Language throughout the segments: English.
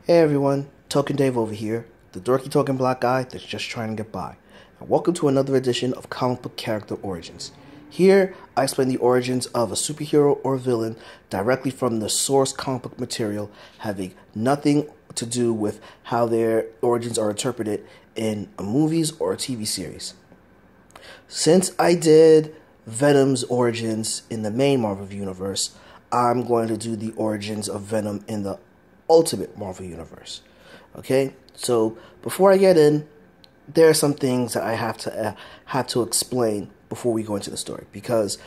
Hey everyone, Token Dave over here, the dorky token black guy that's just trying to get by. And welcome to another edition of Comic Book Character Origins. Here, I explain the origins of a superhero or villain directly from the source comic book material, having nothing to do with how their origins are interpreted in movies or a TV series. Since I did Venom's origins in the main Marvel universe, I'm going to do the origins of Venom in the Ultimate Marvel Universe. Okay, so before I get in, there are some things that I have to explain before we go into the story, because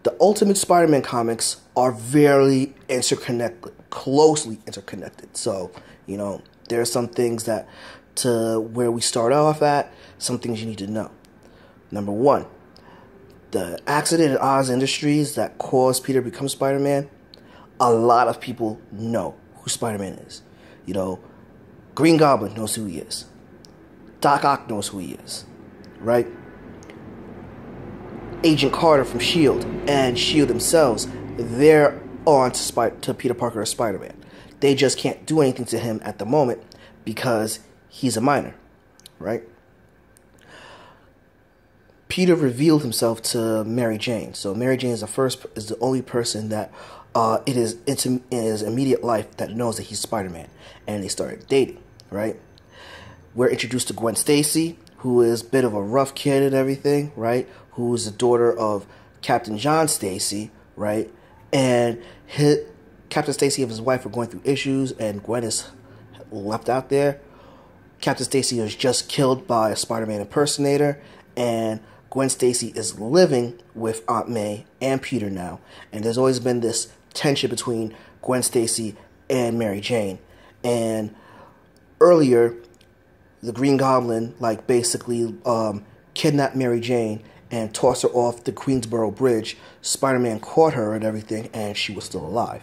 the Ultimate Spider-Man comics are very interconnected, closely interconnected. So there are some things that, to where we start off at, some things you need to know. Number one, the accident at Oz Industries that caused Peter to become Spider-Man. A lot of people know who Spider-Man is. Green Goblin knows who he is. Doc Ock knows who he is, right? Agent Carter from S.H.I.E.L.D. and S.H.I.E.L.D. themselves, they're on to Peter Parker as Spider-Man. They just can't do anything to him at the moment because he's a minor, right? Peter revealed himself to Mary Jane. So Mary Jane is the only person that it is in his immediate life that knows that he's Spider-Man, and they started dating, right? We're introduced to Gwen Stacy, who is a bit of a rough kid and everything, right? Who's the daughter of Captain John Stacy, right? And Captain Stacy and his wife are going through issues, and Gwen is left out there. Captain Stacy was just killed by a Spider-Man impersonator, and Gwen Stacy is living with Aunt May and Peter now, and there's always been this tension between Gwen Stacy and Mary Jane. And earlier, the Green Goblin basically kidnapped Mary Jane and tossed her off the Queensboro Bridge. Spider-Man caught her and everything, and she was still alive.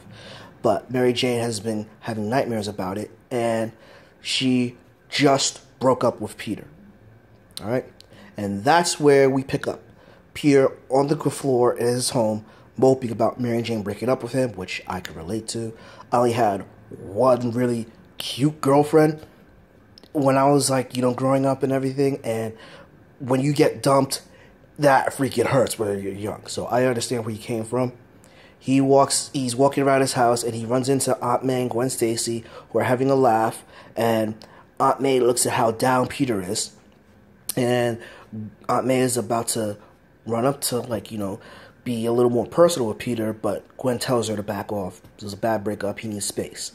But Mary Jane has been having nightmares about it, and she just broke up with Peter. All right? And that's where we pick up. Peter on the floor in his home, moping about Mary Jane breaking up with him, which I can relate to. I only had one really cute girlfriend when I was growing up and everything. And when you get dumped, that freaking hurts when you're young. So I understand where he came from. He's walking around his house and he runs into Aunt May and Gwen Stacy, who are having a laugh. And Aunt May looks at how down Peter is. And Aunt May is about to run up to, be a little more personal with Peter, but Gwen tells her to back off. There's a bad breakup. He needs space.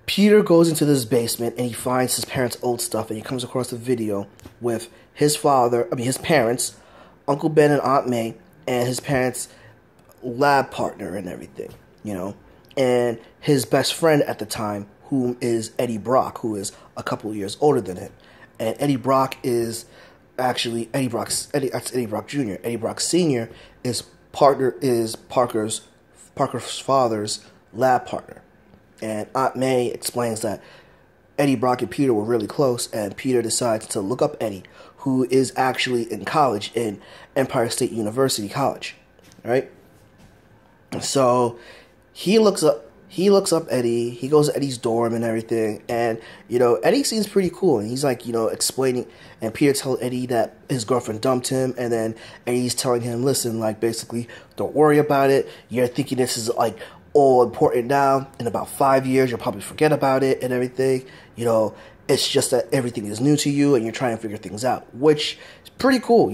Peter goes into this basement, and he finds his parents' old stuff, and he comes across a video with his parents, Uncle Ben and Aunt May, and his parents' lab partner and everything, and his best friend at the time, whom is Eddie Brock, who is a couple of years older than him. And Eddie Brock is actually Eddie Brock Jr. Eddie Brock Sr. is Parker's father's lab partner. And Aunt May explains that Eddie Brock and Peter were really close, and Peter decides to look up Eddie, who is actually in college in Empire State University College, right? So he looks up Eddie. He goes to Eddie's dorm and everything. And, Eddie seems pretty cool. And he's explaining. And Peter tells Eddie that his girlfriend dumped him. And then Eddie's telling him, listen, basically, don't worry about it. You're thinking this is, all important now. In about 5 years, you'll probably forget about it and everything. It's just that everything is new to you and you're trying to figure things out, which is pretty cool.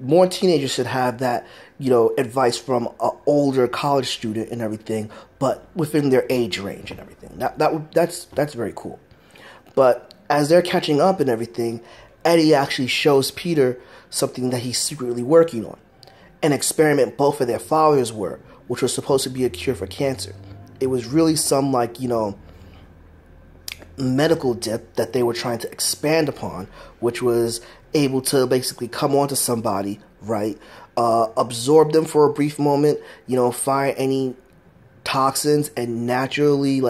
More teenagers should have that, advice from an older college student and everything, but within their age range and everything. That's very cool. But as they're catching up and everything, Eddie actually shows Peter something that he's secretly working on. An experiment both of their fathers were, which was supposed to be a cure for cancer. It was really some medical dip that they were trying to expand upon, which was able to basically come onto somebody, right? Absorb them for a brief moment, find any toxins and naturally,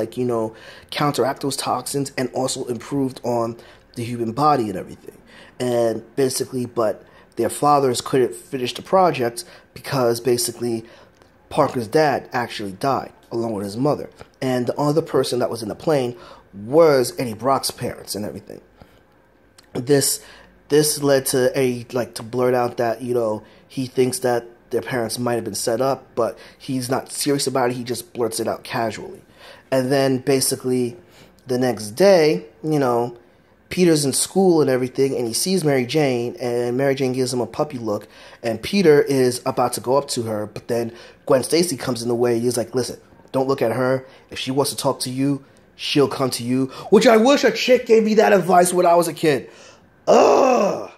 counteract those toxins, and also improved on the human body and everything. And basically, but their fathers couldn't finish the project because basically Parker's dad actually died along with his mother. and the other person that was in the plane was Eddie Brock's parents and everything. This led to Eddie to blurt out that he thinks that their parents might have been set up, but he's not serious about it. He just blurts it out casually. And then basically the next day, Peter's in school and everything, and he sees Mary Jane, and Mary Jane gives him a puppy look, and Peter is about to go up to her, but then Gwen Stacy comes in the way. He's like, listen, don't look at her. If she wants to talk to you, she'll come to you, which I wish a chick gave me that advice when I was a kid. Ugh!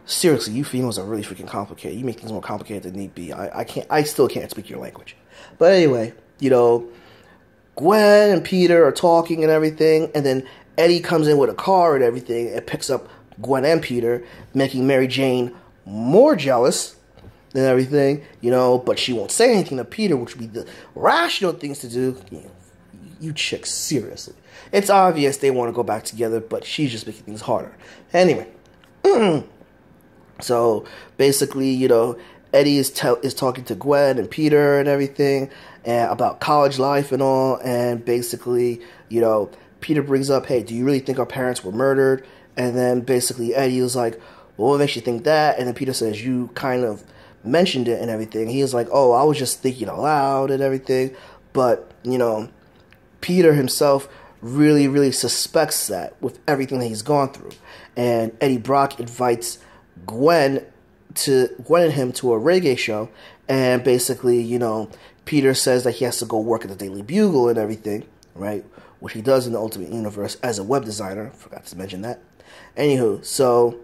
Seriously, you females are really freaking complicated. You make things more complicated than need be. I still can't speak your language. But anyway, Gwen and Peter are talking and everything, and then Eddie comes in with a car and everything and picks up Gwen and Peter, making Mary Jane more jealous and everything, but she won't say anything to Peter, which would be the rational things to do. You chicks, seriously. It's obvious they want to go back together, but she's just making things harder. Anyway. So basically, Eddie is talking to Gwen and Peter and everything about college life and all. And basically, Peter brings up, hey, do you really think our parents were murdered? And then basically Eddie was like, well, what makes you think that? And then Peter says, you kind of mentioned it and everything. He was like, oh, I was just thinking aloud and everything. But, Peter himself really, really suspects that with everything that he's gone through. And Eddie Brock invites Gwen and him to a reggae show, and basically, Peter says that he has to go work at the Daily Bugle and everything, right? Which he does in the Ultimate Universe as a web designer. Forgot to mention that. Anywho, so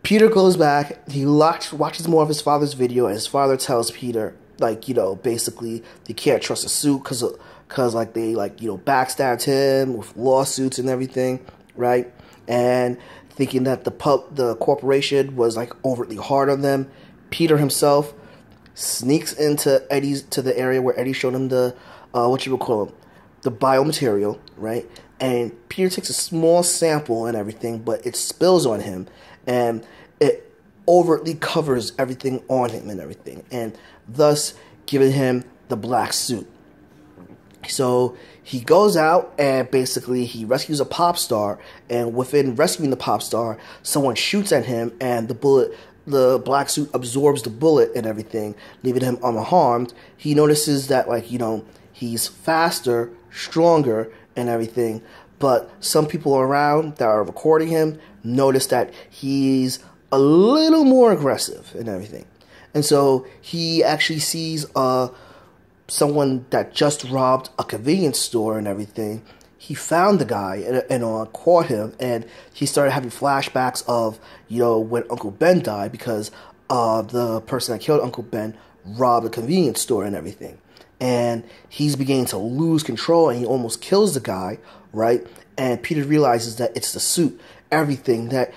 Peter goes back. He watches more of his father's video, and his father tells Peter, basically, you can't trust a suit because they backstabbed him with lawsuits and everything, right? And thinking that the corporation was overtly hard on them. Peter himself sneaks into the area where Eddie showed him the the biomaterial, right? And Peter takes a small sample and everything, but it spills on him, and it overtly covers everything on him and everything, and thus giving him the black suit. So he goes out and basically he rescues a pop star, and within rescuing the pop star, someone shoots at him, and the black suit absorbs the bullet and everything, leaving him unharmed. He notices that he's faster, stronger, and everything, but some people around that are recording him notice that he's a little more aggressive and everything. And so he actually sees someone that just robbed a convenience store and everything. He found the guy and caught him, and he started having flashbacks of when Uncle Ben died, because the person that killed Uncle Ben robbed a convenience store and everything. And he's beginning to lose control, and he almost kills the guy, right? And Peter realizes that it's the suit. Everything that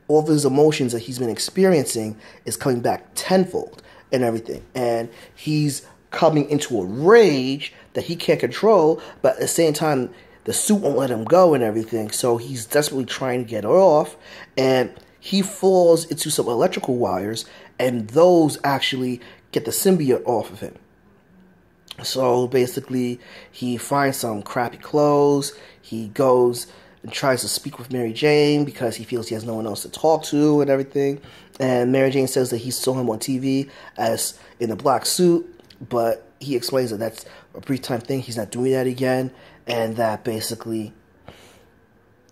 all of his emotions that he's been experiencing is coming back tenfold and everything. And he's coming into a rage that he can't control, but at the same time, the suit won't let him go and everything, so he's desperately trying to get it off, and he falls into some electrical wires, and those actually get the symbiote off of him. So basically, he finds some crappy clothes, he goes and tries to speak with Mary Jane because he feels he has no one else to talk to and everything, and Mary Jane says that he saw him on TV as in a black suit, but he explains that that's a brief time thing, he's not doing that again, and that basically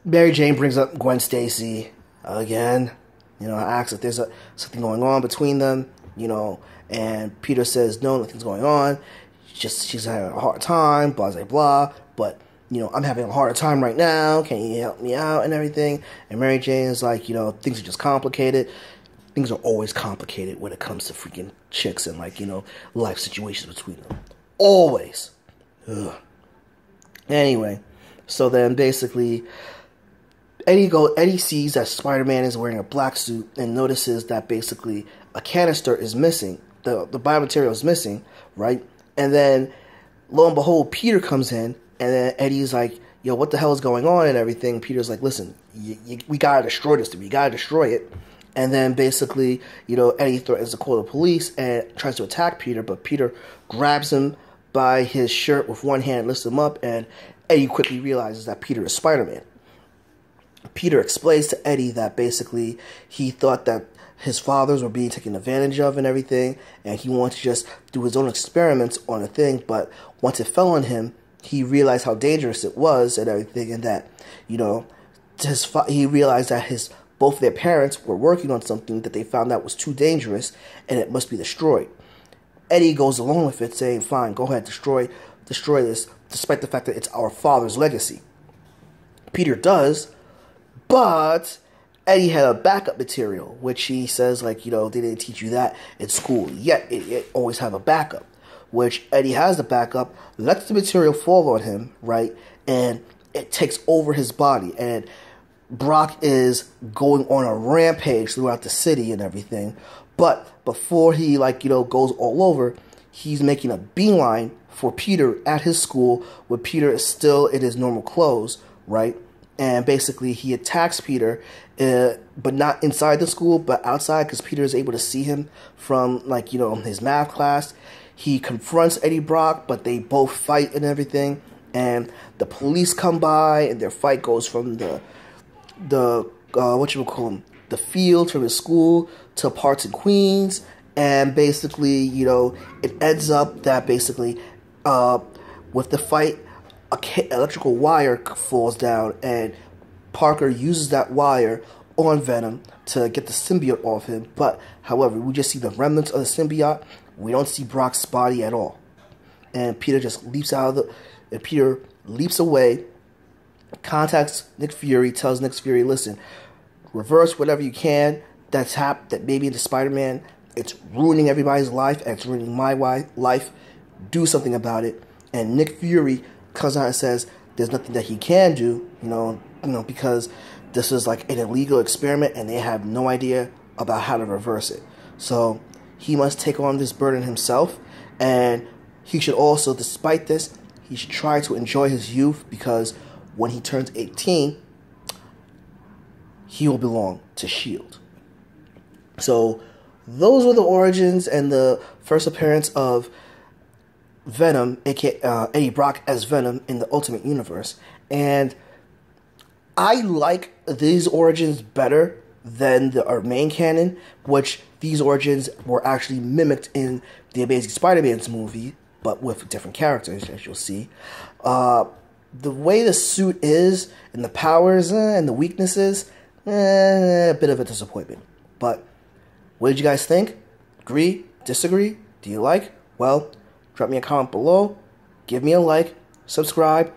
Mary Jane brings up Gwen Stacy again, asks if there's something going on between them, and Peter says no, nothing's going on, she's having a hard time, blah, blah, blah, but, I'm having a harder time right now, can you help me out and everything, and Mary Jane is like, things are just complicated. Things are always complicated when it comes to freaking chicks and, life situations between them. Always. Ugh. Anyway, so then basically, Eddie sees that Spider-Man is wearing a black suit and notices that basically a canister is missing. The biomaterial is missing, right? And then, lo and behold, Peter comes in, and then Eddie's like, yo, what the hell is going on and everything? Peter's like, listen, we gotta destroy this thing. We gotta destroy it. And then basically, Eddie threatens to call the police and tries to attack Peter, but Peter grabs him by his shirt with one hand, lifts him up, and Eddie quickly realizes that Peter is Spider-Man. Peter explains to Eddie that basically he thought that his fathers were being taken advantage of and everything, and he wanted to just do his own experiments on a thing, but once it fell on him, he realized how dangerous it was and everything, and that, you know, he realized that both their parents were working on something that they found out was too dangerous, and it must be destroyed. Eddie goes along with it, saying, fine, go ahead, destroy this, despite the fact that it's our father's legacy. Peter does, but Eddie had a backup material, which he says, like, you know, they didn't teach you that in school. Yet, it always have a backup, which Eddie has the backup, lets the material fall on him, right, and it takes over his body, and Brock is going on a rampage throughout the city and everything, but before he, like, you know, goes all over, he's making a beeline for Peter at his school, where Peter is still in his normal clothes, right? And basically he attacks Peter, but not inside the school, but outside, because Peter is able to see him from, like, you know, his math class. He confronts Eddie Brock, but they both fight and everything, and the police come by, and their fight goes from the field from his school to parts in Queens, and basically, you know, it ends up that basically, with the fight, electrical wire falls down, and Parker uses that wire on Venom to get the symbiote off him. But, however, we just see the remnants of the symbiote. We don't see Brock's body at all. And Peter just leaps Peter leaps away, contacts Nick Fury, tells Nick Fury, listen, reverse whatever you can that maybe into Spider-Man. It's ruining everybody's life, and it's ruining my life. Do something about it. And Nick Fury comes out and says there's nothing that he can do, you know, because this is like an illegal experiment, and they have no idea about how to reverse it. So he must take on this burden himself, and he should also, despite this, he should try to enjoy his youth, because when he turns 18, he will belong to S.H.I.E.L.D. So those were the origins and the first appearance of Venom, aka Eddie Brock as Venom in the Ultimate Universe. And I like these origins better than our main canon, which these origins were actually mimicked in the Amazing Spider-Man's movie, but with different characters, as you'll see. The way the suit is, and the powers, and the weaknesses, a bit of a disappointment. But what did you guys think? Agree? Disagree? Do you like? Well, drop me a comment below, give me a like, subscribe,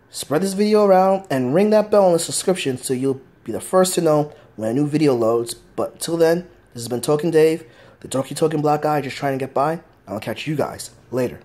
spread this video around, and ring that bell on the subscription so you'll be the first to know when a new video loads. But until then, this has been Talking Dave, the Talking Black Guy just trying to get by. I'll catch you guys later.